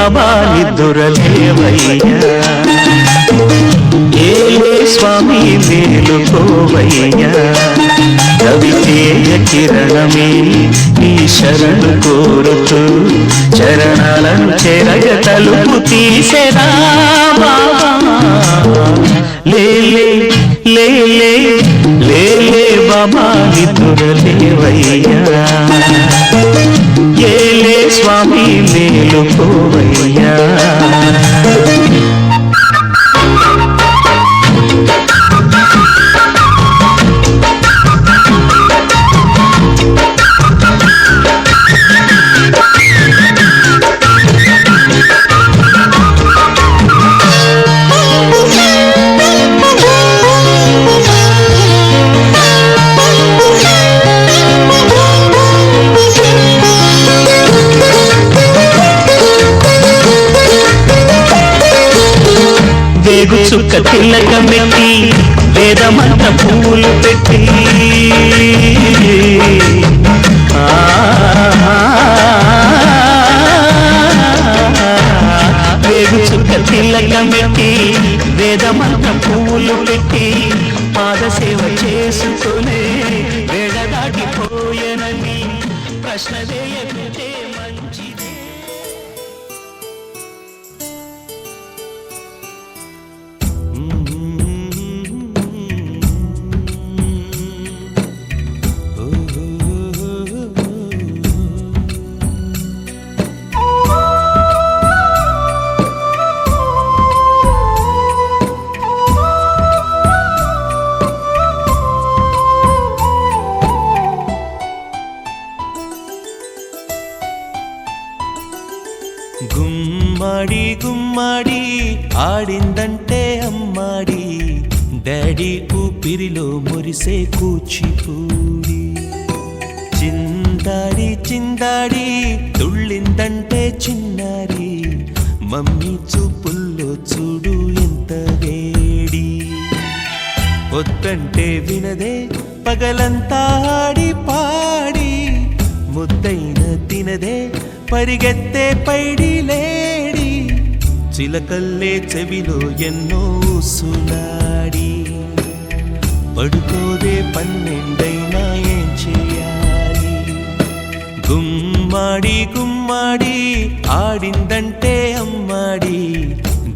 బాబా నిద్దురలేవయ్యా ఏలే స్వామి మేలుకోవయ్యా రవితేజ కిరణమే నీ శరణు కోరుతూ చరణాలను చెరగ తలుపు తీసెరా బాబా లేలే లేలే లేలే బాబా నిద్దురలేవయ్యా ఏలే స్వామి మేలుకోవయ్యా వేగు చుక్క తిలకమెట్టి వేదమంత పూలు పెట్టి వేగు చుక్క తిలకమెట్టి వేదమంత పూలు పెట్టి పాదసేవ చేసుకునే వేడ దాటిపోయనని ప్రశ్న వేయకుంటే మంచిదే. గుమ్మడి గుమ్మడి ఆడిందంటే అమ్మాడి డాడీ ఊపిరిలో మురిసే కూచిపూడి చిందాడి చిందాడి తుళ్ళిందంటే చిన్నారి మమ్మీ చూపుల్లో చూడు ఎంత వేడి వద్దంటే వినదే పగలంతా ఆడి పాడి ముద్దైన తినదే పరిగెత్తే పైడి లేడి చిలకల్లే చెవిలో ఎన్నో సులాడి పడుకోదే పన్నెండైనా ఏం చేయాలి గుమ్మాడి గుమ్మాడి ఆడిందంటే అమ్మాడి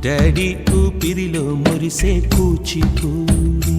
డాడీ ఊపిరిలో మురిసే కూచిపూడి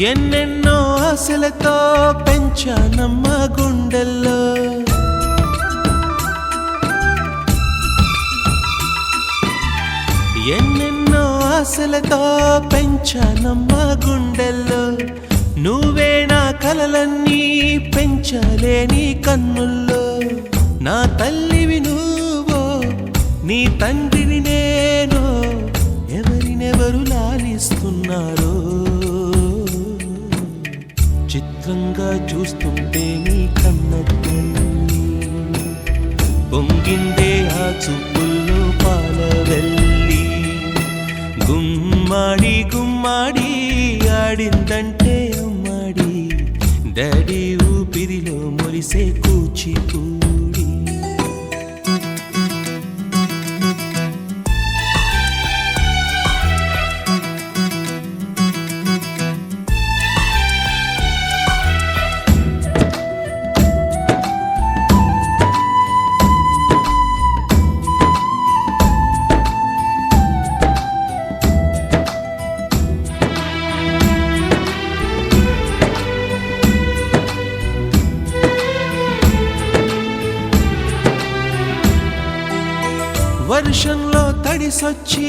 ఎన్నెన్నో ఆశలతో పెంచానమ్మ గుండెల్లో ఎన్నెన్నో ఆశలతో పెంచానమ్మ గుండెల్లో నువ్వే నా కలలన్నీ పెంచలేని కన్నుల్లో నా తల్లివి నువ్వో నీ తండ్రిని నేను ఎవరినెవరు లాలిస్తున్నారో చిత్రంగా చూస్తుంటే నీ కన్న తల్లి పొంగిందే ఆ చూపుల్లో పాలవెల్లి గుమ్మాడి గుమ్మాడి ఆడిందంటే అమ్మాడి డాడీ ఊపిరిలో మురిసే కూచిపూడి వర్షంలో తడిసొచ్చి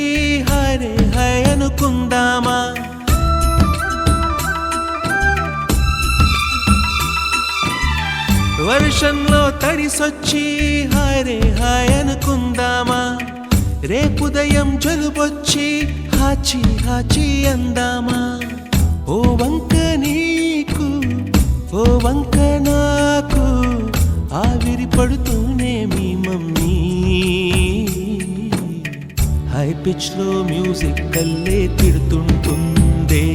హరే హై అనుకుందామా వర్షంలో తడిసొచ్చి హాయ్ హాయ్ అనుకుందామా, రేపుదయం జలుబొచ్చి హాచి హాచి అందామా. ఓ వంక నీకు ఓ వంక నాకు ఆవిరి పడుతూనే మీ మమ్మీ. హై పిచ్ లో మ్యూజిక్ కల్లే తిడుతుంటుందే,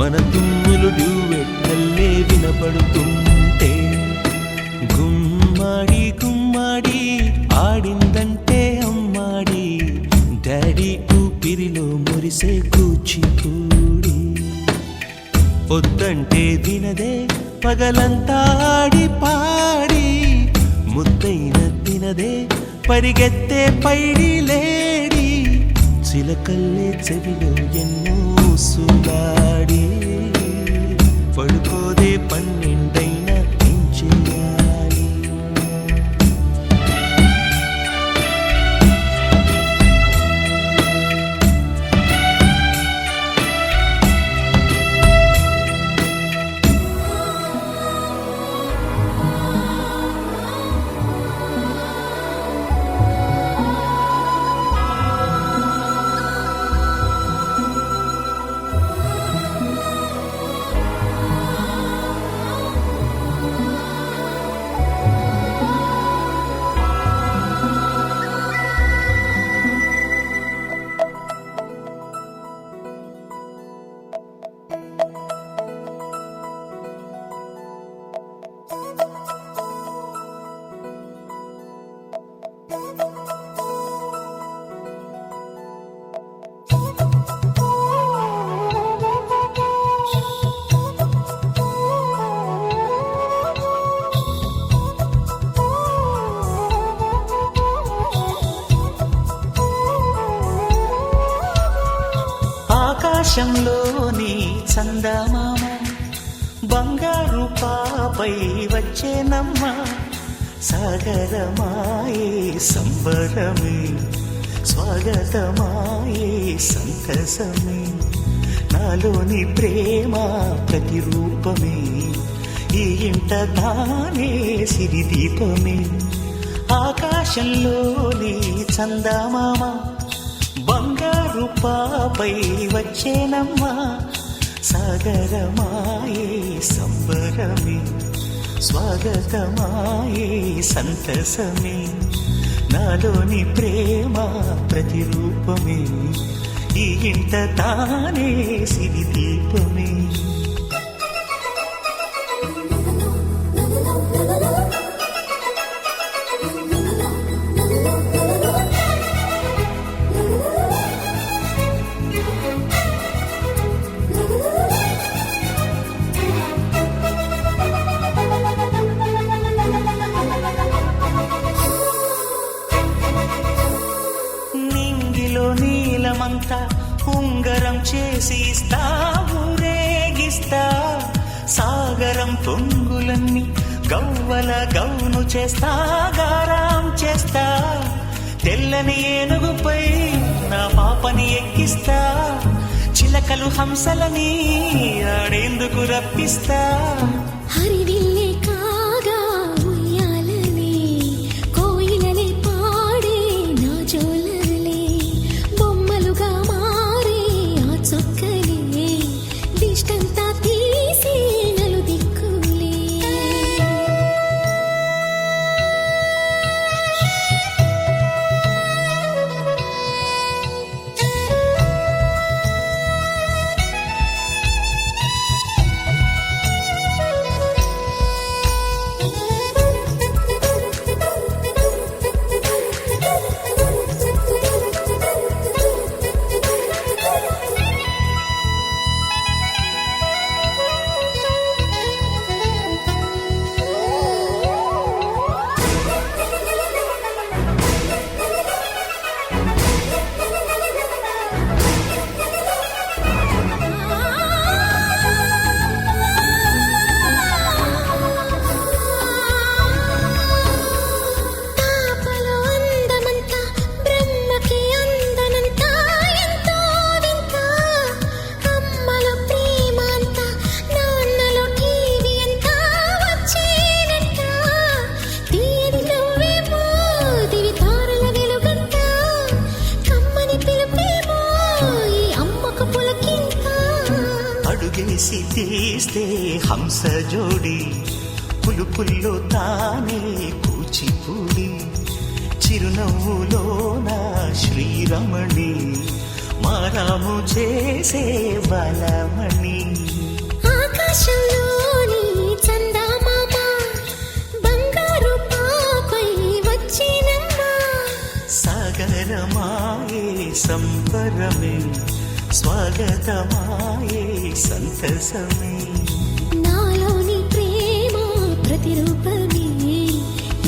మన తుమ్ములు డ్యూయెట్ కల్లే వినపడుతుంటే. గుమ్మాడి గుమ్మాడి ఆడిందంటే అమ్మాడి, డాడీ ఊపిరిలో మురిసే కూచిపూడి. పొద్దంటే వినదే పగలంతా ఆడి పాడి, ముద్దైన తినదే పరిగెత్తే పైడి లేడి. చిలకల్లే చెవిలో ఎన్నో సులాడి, పడుకోదే పన్నెండైనా ఏం చేయాలి. ఆకాశంలోని చందమామ బంగారు పాపై వచ్చేనమ్మ. సాగరమాయే సంబరమే, స్వాగతమాయే సంతసమే. నాలోని ప్రేమ ప్రతిరూపమే, ఈ ఇంట తానే సిరిదీపమే. ఆకాశంలోని చందమామ బంగారు పాపై వచ్చేనమ్మా. సాగరమాయే సంబరమే, స్వాగతమాయే సంతసమే. నాలోని ప్రేమ ప్రతిరూపమే, ఈ ఇంట తానే సిరిదీపమే. నీలమంతా ఉంగరం చేసి ఇస్తా, ఊరేగిస్తా. సాగరం పొంగులన్నీ గవ్వల గౌను చేస్తా, గారాం చేస్తా. తెల్లని ఏనుగుపై నా పాపని ఎక్కిస్తా, చిలకలు హంసలని ఆడేందుకు రప్పిస్తా. హరివిల్లే కాగా ఉయ్యాలలే, కోయిలలే పాడే నా జోలలే. బొమ్మలుగా మారే ఆ చొక్కలే, దిష్టంతా తీసి నలుదిక్కులే. హంస జోడి పులుపుల్లో తానే కూచిపూడి చిరునవ్వులో నా శ్రీరమణి మారాము చేసే బలమణి ఆకాశంలోని చందమామ బంగారు పాపై వచ్చినమ్మా సాగరమాయే సంబరమే స్వాగతమాయే సంతసమే నాలోని ప్రేమ ప్రతిరూపమే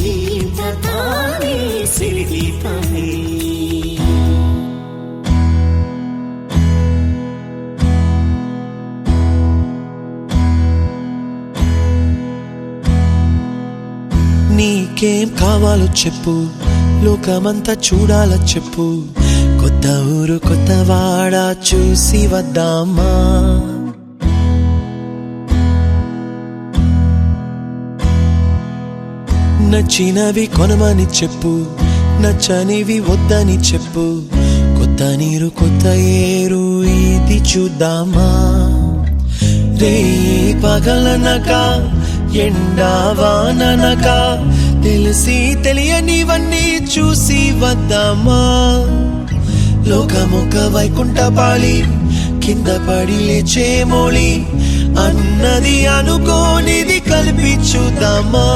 ఈ ఇంట తానే సిరిదీపమే నీకేం కావాలో చెప్పు లోకమంతా చూడాల చెప్పు కొత్త ఊరు కొత్త వాడ చూసి వద్దామా నచ్చినవి కొనమని చెప్పు నచ్చనివి వద్దని చెప్పు కొత్త నీరు కొత్త ఏరు ఇది చూద్దామా రే పగలనగా ఎండావాననక తెలిసి తెలియనివన్నీ చూసి వద్దామా లోకమొక వైకుంఠపాళి కింద పడి లేచే మోళి అన్నది అనుకోనిది కలిపి చూద్దామా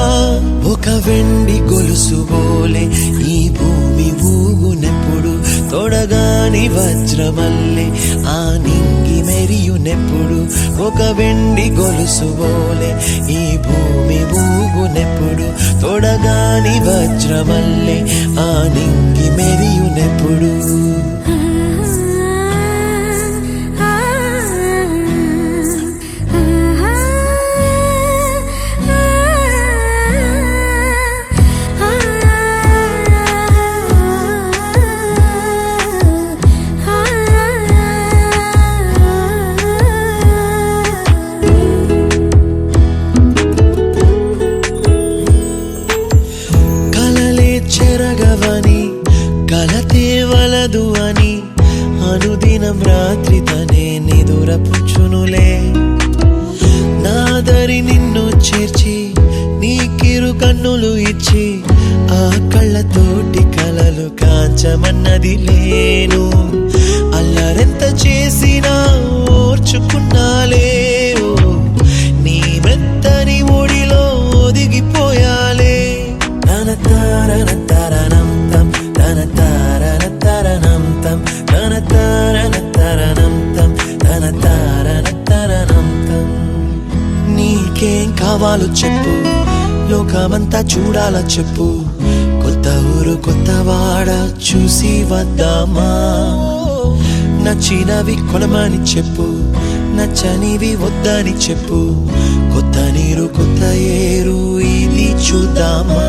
ఒక వెండి గొలుసు బోలే ఈ భూమి ఊగునెప్పుడు తొడగాని వజ్రమల్లే ఆ నింగి మెరియునెప్పుడు ఒక వెండి గొలుసు బోలే ఈ భూమి ఊగునెప్పుడు తొడగాని వజ్రమల్లే ఆ నింగి మెరియునెప్పుడు చెరగవని కలతేవలదు అని అనుదినం రాత్రి తనే నిదురపుచ్చునులే నాదరి నిన్ను చేర్చి నీకిరు కన్నులు ఇచ్చి ఆ కళ్ళతోటి కలలు కాంచమన్నది లేను అల్లరెంత చేసినా ఓర్చుకున్నాలే నీ మెత్తని ఒడిలో ఒదిగిపోయాలే తనతారనతరణం తం తనతారనతరణం తం తనతారనతరణం తం తనతారనతరణం తం నీకేం కావాలో చెప్పు లోకమంతా చూడాల చెప్పు కొత్త ఊరు కొత్త వాడ చూసి వద్దామా నచ్చినవి కొనమని చెప్పు నచ్చనివి వద్దని చెప్పు కొత్త నీరు కొత్త ఏరు ఇది చూద్దామా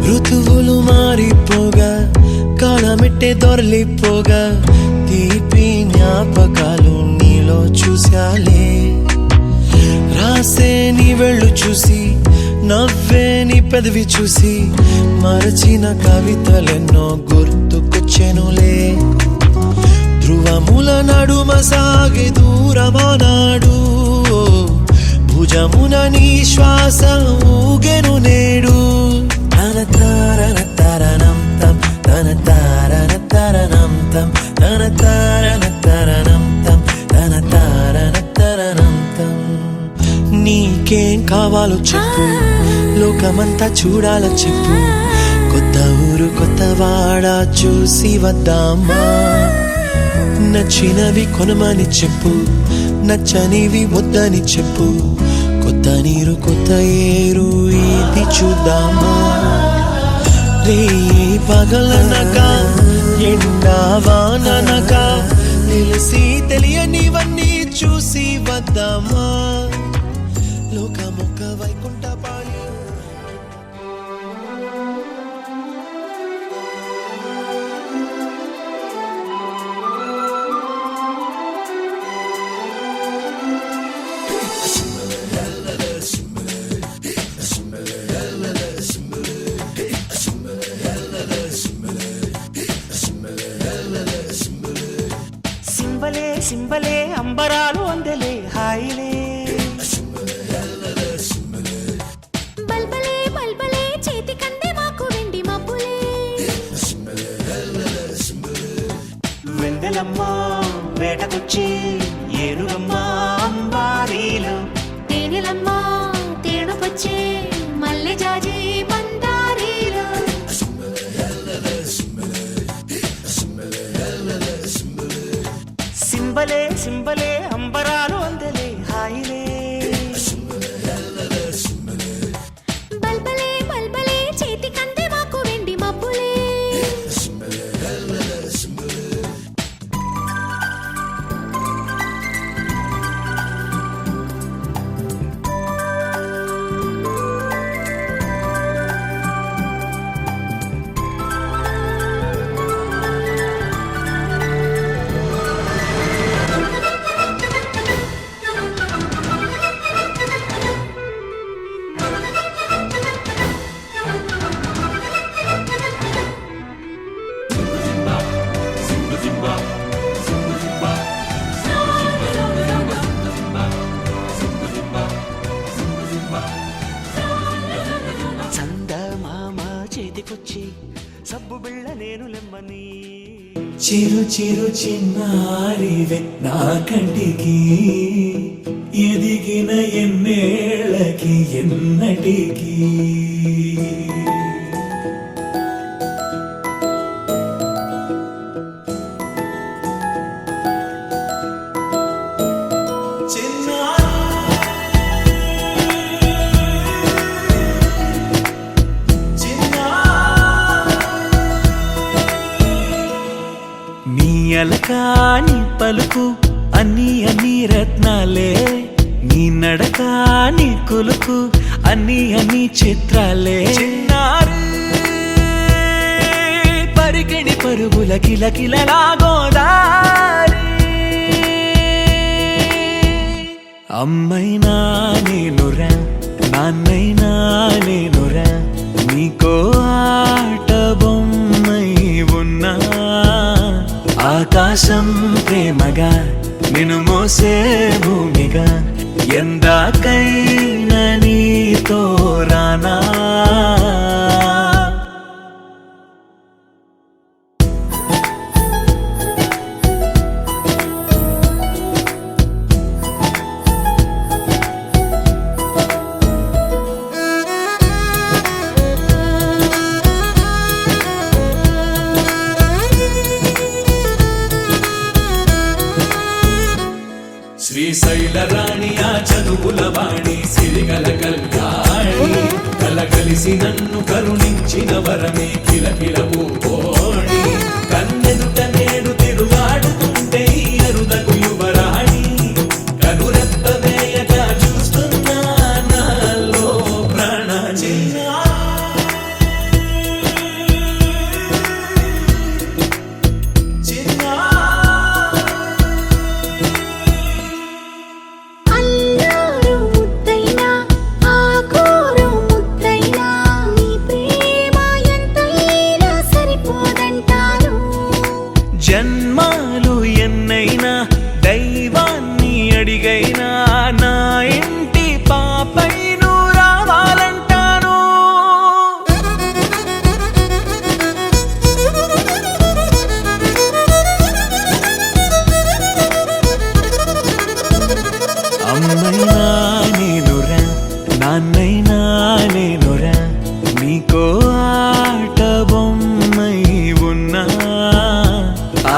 ఋతువులు మారిపోగా కాలమిట్టే దొరలిపోగా తీపి జ్ఞాపకాలు నీలో చూశాలే రాసే నీ వెళ్ళు చూసి నవ్వే నీ పెదవి చూసి మరచిన కవితలెన్నో గుర్తుకొచ్చెనులే ధ్రువముల నడుమ సాగే దూరమానాడు భుజమున నీ శ్వాస ఊగెను నేడు తనతారనతరణం తం తనతారనతరణం తం తనతారనతరణం తం తనతారనతరణం తం నీకేం కావాలో చెప్పు లోకమంతా చూడాల చెప్పు కొత్త ఊరు కొత్త వాడ చూసి వద్దామా నచ్చినవి కొనమని చెప్పు నచ్చనివి వద్దని చెప్పు కొత్త నీరు కొత్త ఏరు ఇది చూద్దామా రే పగలనక ఎండా వాననక తెలిసి తెలియనివన్నీ చూసి వద్దామా లోకమొక్క వైకుంఠపాళి సింబలే సింబలే అంబరాలు అందలే హాయిలే బల్బలే బల్బలే చేతి కందే మాకు వెండి మబ్బులే వెందలమ్మ వేటకొచ్చి ఏనుగమ్మ అంబారీలు తేనెలమ్మ తేనుకొచ్చే మల్లె జాజి బందారీలు సింబలే సింబలే అంబరాలు అందలే హాయిలే బల్బలే బల్బలే చేతి కందే మాకు వెండి మబ్బులే చందమామ చేతికొచ్చి సబ్బు బిళ్ళ నేను లెమ్మని చిరు చిరు చిన్నారివే నా కంటికి ఎదిగిన ఎన్నేళ్ళకి ఎన్నటికి నీ అలకాని పలుకు అన్ని అన్ని రత్నాలే నీ నడక నీ కులుకు అన్ని అన్ని చిత్రాలే చిన్నారు పరికిణి పరుగుల కిలకిలలాగోదారి అమ్మైనా నేనురా నాన్నైనా నేనురా నీకో ఆట బొమ్మై ఉన్నా ఆకాశం ప్రేమగా నిన్ను మోసే భూమిగా ఎందాకైనా నీతో రానా శ్రీశైల రాణి ఆ చదువుల వాణి సిరిగల కళ్యాణి కలకలిసి నన్ను కరుణించిన వరమే కిలకిల పూకోణి కన్నెదుట నేడు తిరుగాడుతుంటే ఈ అరుదకు యువరాణి కనురెప్ప వేయగా చూస్తున్నా నాలో ప్రాణ అల్లారు ముద్దైనా ఆకూరు ముద్దైనా నీ ప్రేమ ఎంతైనా సరిపోదంటారు జన్మాలు ఎన్నైనా దైవాన్ని అడిగైనా నా ఇంటి పాపై నువ్వు రావాలంటాను అమ్మైనా నేనురా నాన్నైనా నేనురా నీకో ఆట బొమ్మై ఉన్నా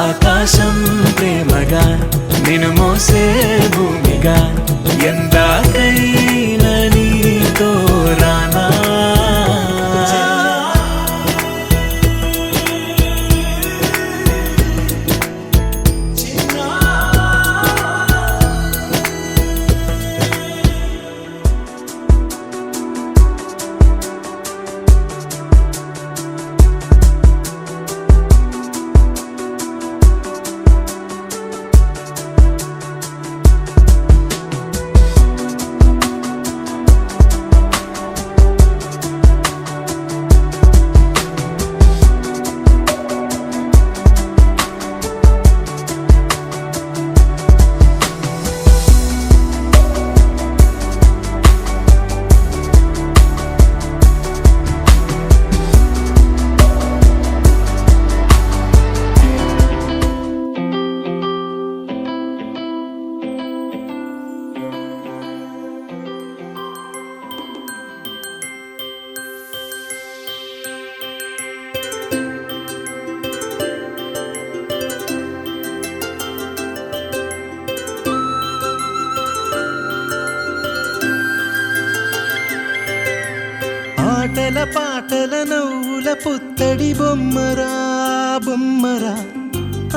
ఆకాశం ప్రేమగా నిన్ను మోసే భూమిగా ఎందాకైనా నీతో రానా ఆటల పాటల నవ్వుల పుత్తడి బొమ్మరా బొమ్మరా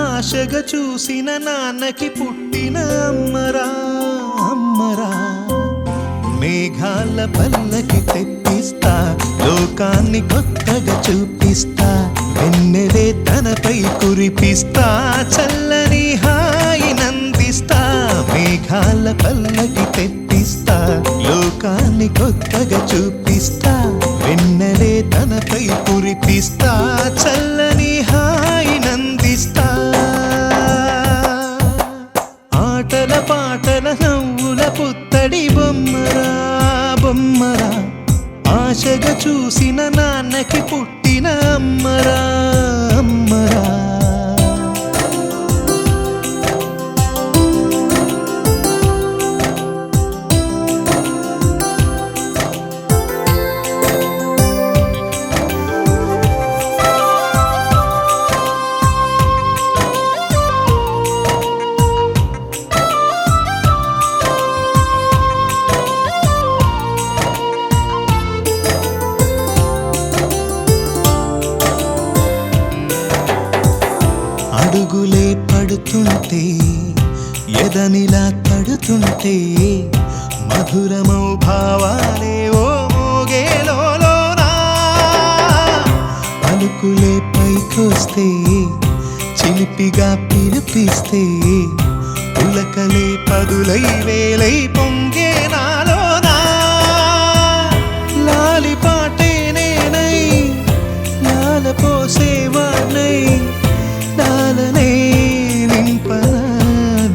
ఆశగా చూసిన నాన్నకి పుట్టిన అమ్మరా అమ్మరా మేఘాల పల్లకి తెప్పిస్తా లోకాన్ని కొత్తగా చూపిస్తా వెన్నెలే తనపై కురిపిస్తా చల్లని హాయినందిస్తా మేఘాల పల్లకి తెప్పిస్తా లోకాన్ని కొత్తగా చూపిస్తా వెన్నెలే తనపై కురిపిస్తా చల్లని హాయినందిస్తా ఆటల పాటల నవ్వుల పుత్తడి బొమ్మరా బొమ్మరా ఆశగా చూసిన నాన్నకి పుట్టిన అమ్మరా అమ్మరా అడుగులే పడుతుంటే ఎదనిలా తడుతుంటే మధురమౌ భావాలే ఓ మోగేలోనా పలుకులే పైకొస్తే చిలిపిగా పిలిపిస్తే పులకలే పదులై వేలై పొంగే నాలోనా లాలి పాటే నేనై లాల పోసేవాణ్ణై లాలనే నింపన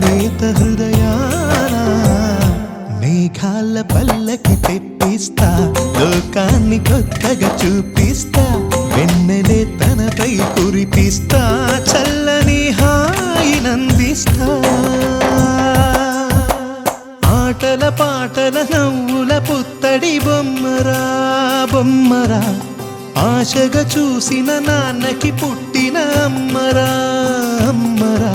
నేత హృదయాన మేఘాల పల్లకి తెప్పిస్తా లోకాన్ని కొత్తగా చూపిస్తా వెన్నెలే తనపై కురిపిస్తా చల్లని హాయినందిస్తా ఆటల పాటల నవ్వుల పుత్తడి బొమ్మరా బొమ్మరా ఆశగా చూసిన నాన్నకి పుట్టిన అమ్మరా అమ్మరా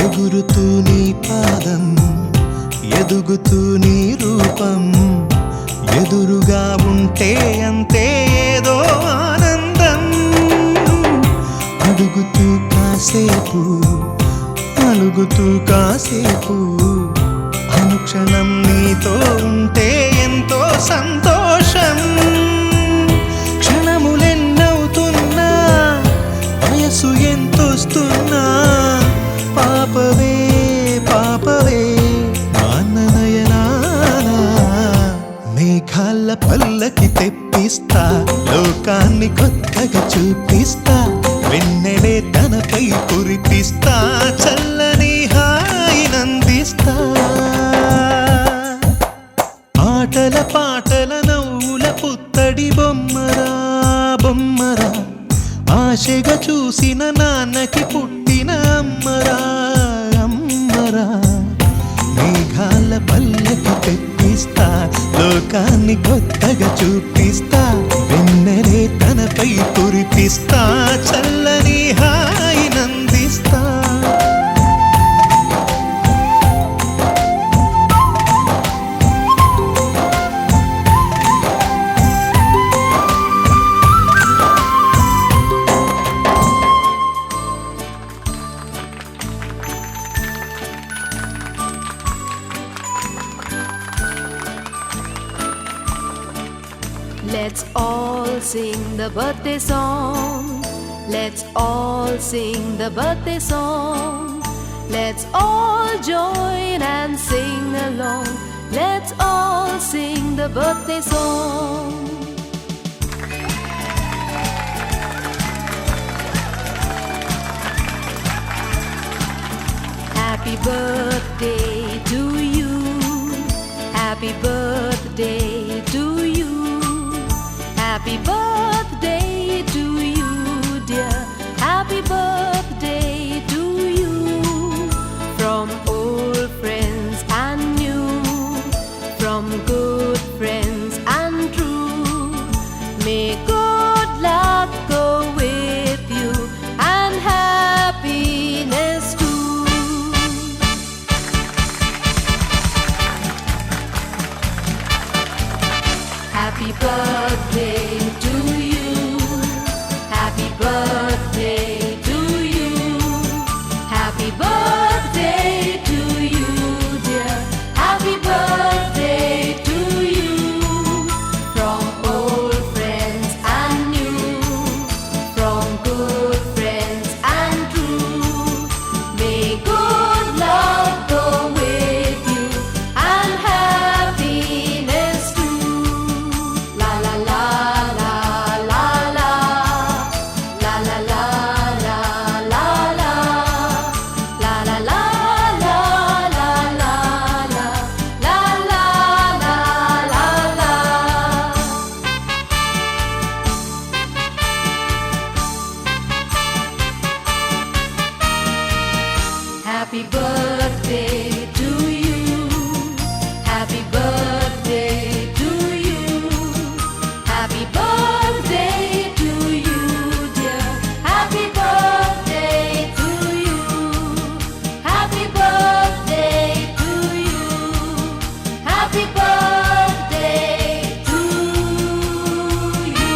ఎగురుతూ నీ పాదం ఎదుగుతూ నీ రూపం ఎదురుగా ఉంటే అంతే ఏదో ఆనందం అడుగుతూ కాసేపు అలుగుతూ కాసేపు అనుక్షణం నీతో ఉంటే ఎంతో సంతోషం క్షణములెన్నవుతున్నా వయసు ఎంతొస్తున్నా పాపవే పాపవే మాననయనానా మేఘాల పల్లకి తెప్పిస్తా లోకాన్ని కొత్తగా చూపిస్తా వెన్నెలే తనపై కురిపిస్తా చల్లని హాయినందిస్తా ఆటల పాటల నవ్వుల పుత్తడి బొమ్మరా బొమ్మరా ఆశగా చూసిన నాన్నకి పుట్టిన అమ్మరా అమ్మరా మేఘాల పల్లకి తెప్పిస్తా లోకాన్ని కొత్తగా చూపిస్తా వెన్నెలే తనపై కురిపిస్తా చల్లని హాయినందిస్తా Let's all sing the birthday song. Let's all sing the birthday song. Let's all join and sing along. Let's all sing the birthday song. Happy birthday to you. Happy birthday to you. Happy birthday to you, dear. Happy birthday to you. From old friends and new, from good friends and true. May good luck go with you and happiness too. Happy birthday to you. Happy birthday to you. Happy birthday to you, dear. Happy birthday to you. From old friends and new, from good friends and true. May good luck go with you and happiness too. La la la la la la. La la la la la la. La la la la la la la. La la la la la. Happy birthday to you. Happy birthday to you. Happy birthday to you, dear. Happy birthday to you. Happy birthday to you. Happy birthday to you.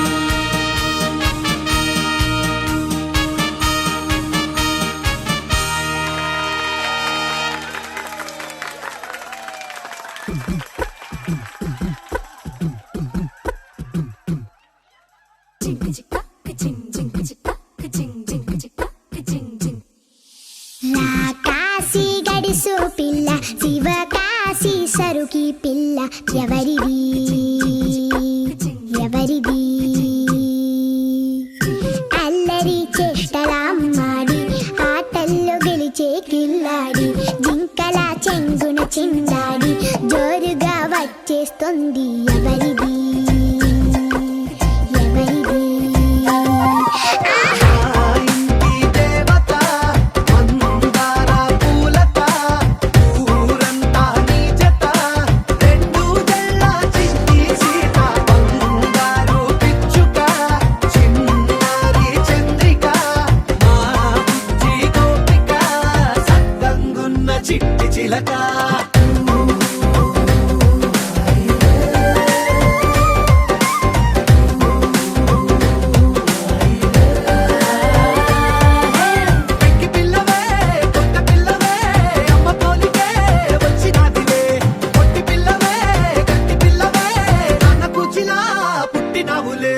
రాకాసి గడిసు పిల్ల శివకాశి సరుకి పిల్ల ఎవరిది ఎవరిది అల్లరి చేష్టలామ్మాడి ఆటల్లో గెలిచే కిల్లాడి జింకల చెంగున చిందాడి జోరుగా వచ్చేస్తుంది ఎవరిది ఎవరిది ఇంటి దేవత మందార పూలత ఊరంతా నీ జత రెండు జల్ల చిట్టి సీత బంగారు పిచ్చుక చిన్నారి చంద్రిక మా బుజ్జి గోపిక సద్దంగున్న చిట్టి చిలక పెక్కి పిల్లవే కొత్త పిల్లవే అమ్మ పోలికే వచ్చినాదిలే పొట్టి పిల్లవే గట్టి పిల్లవే నాన్న కూచిలా పుట్టినావులే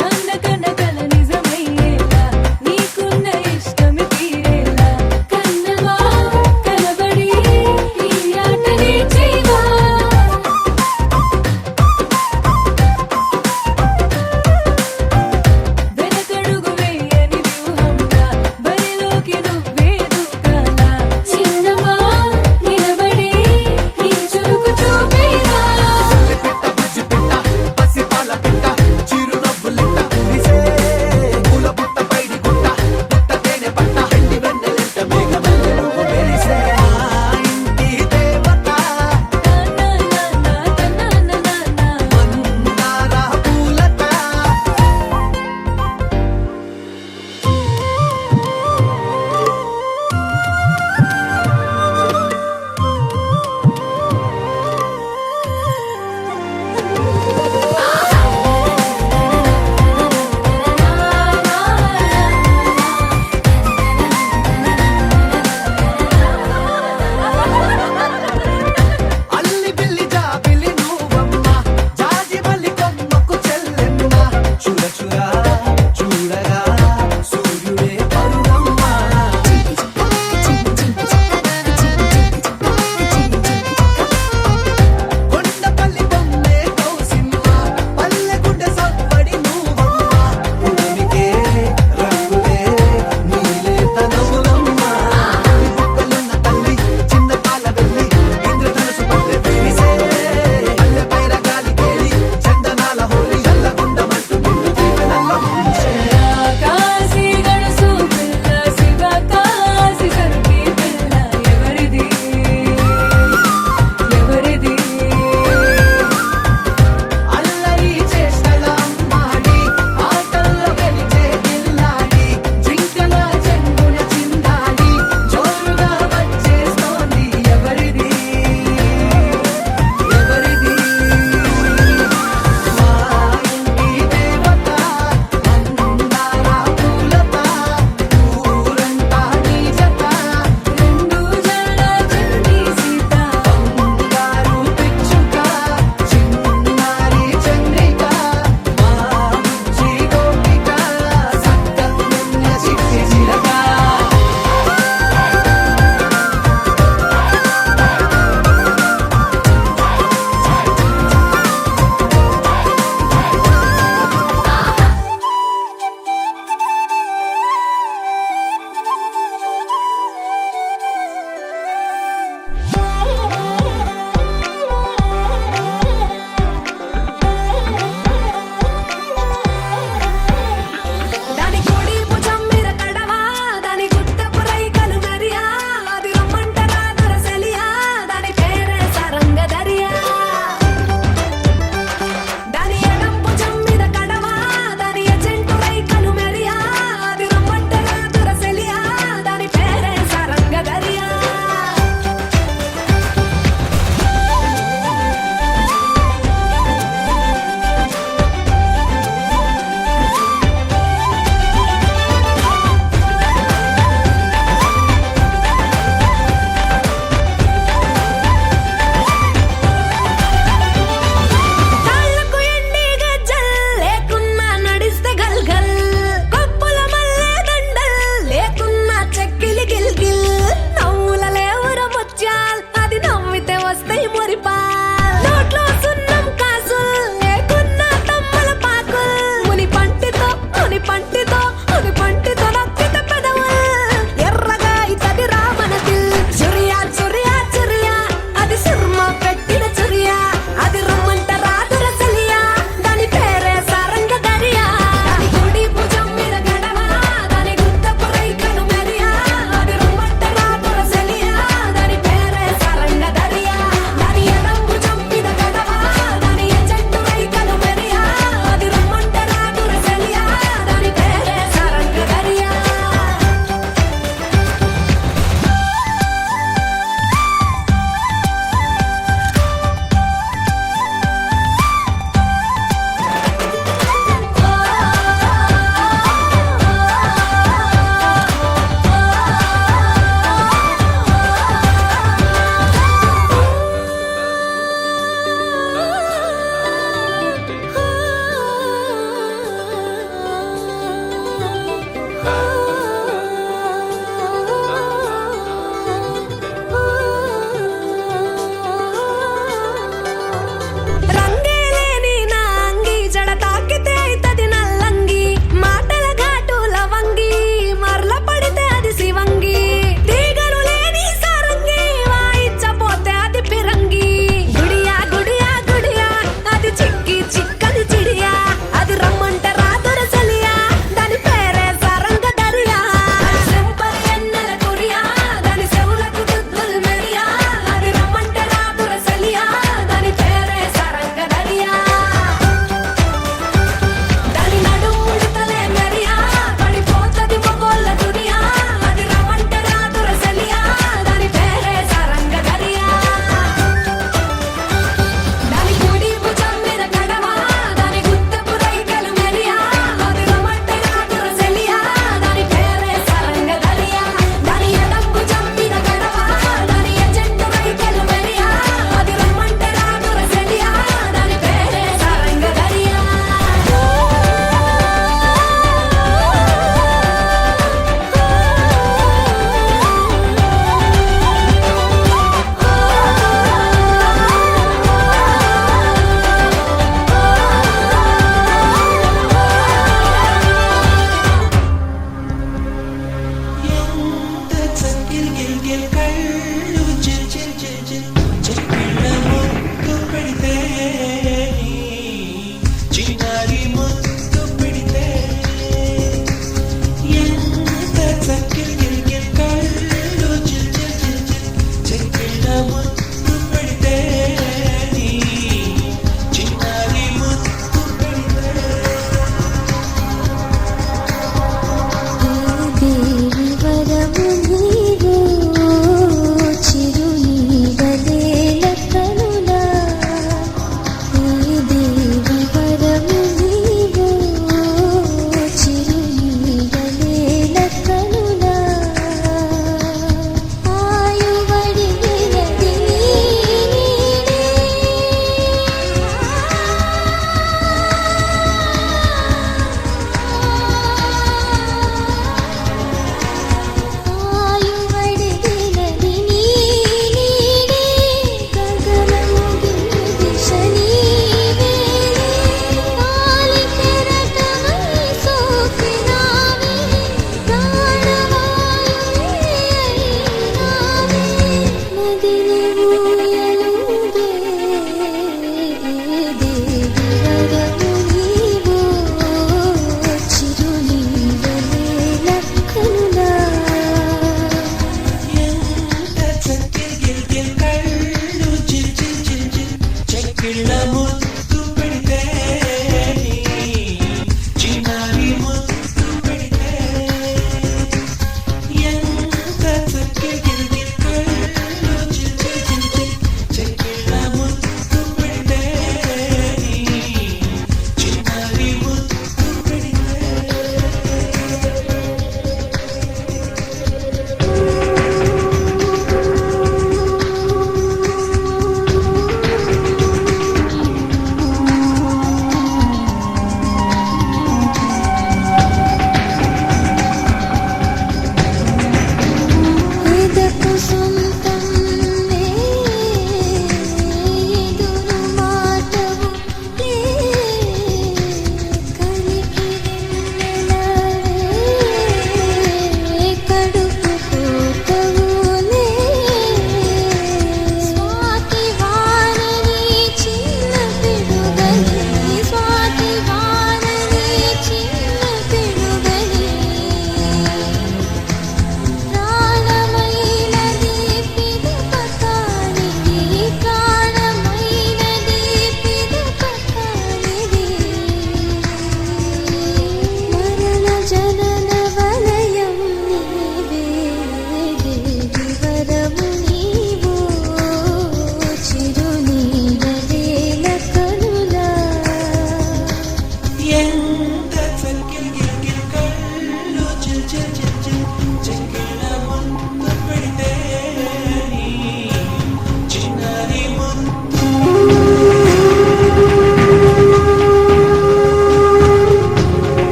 నాన్న కనకల నిజమయ్యేలా నీకున్న ఇష్టమి తీరేలా కన్నవా కనబడి ఈ ఆటనే చేయవా వెనకడుగు వేయని వ్యూహంగా బరిలోకి నువ్వే దూకాలా చిన్నవా నిలబడి ఈ చురుకు చూపేలా పిట్ట బుజ్జి పిట్ట పసి పాల పిట్ట చిరు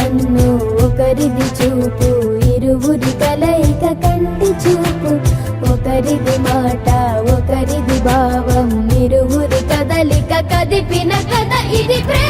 కన్ను ఒకరిది చూపు, ఇరువురి కలయిక కంటి చూపు. ఒకరిది మాట ఒకరిది భావం, ఇరువురి కదలిక కదిపిన కథ ఇది ప్రేమ.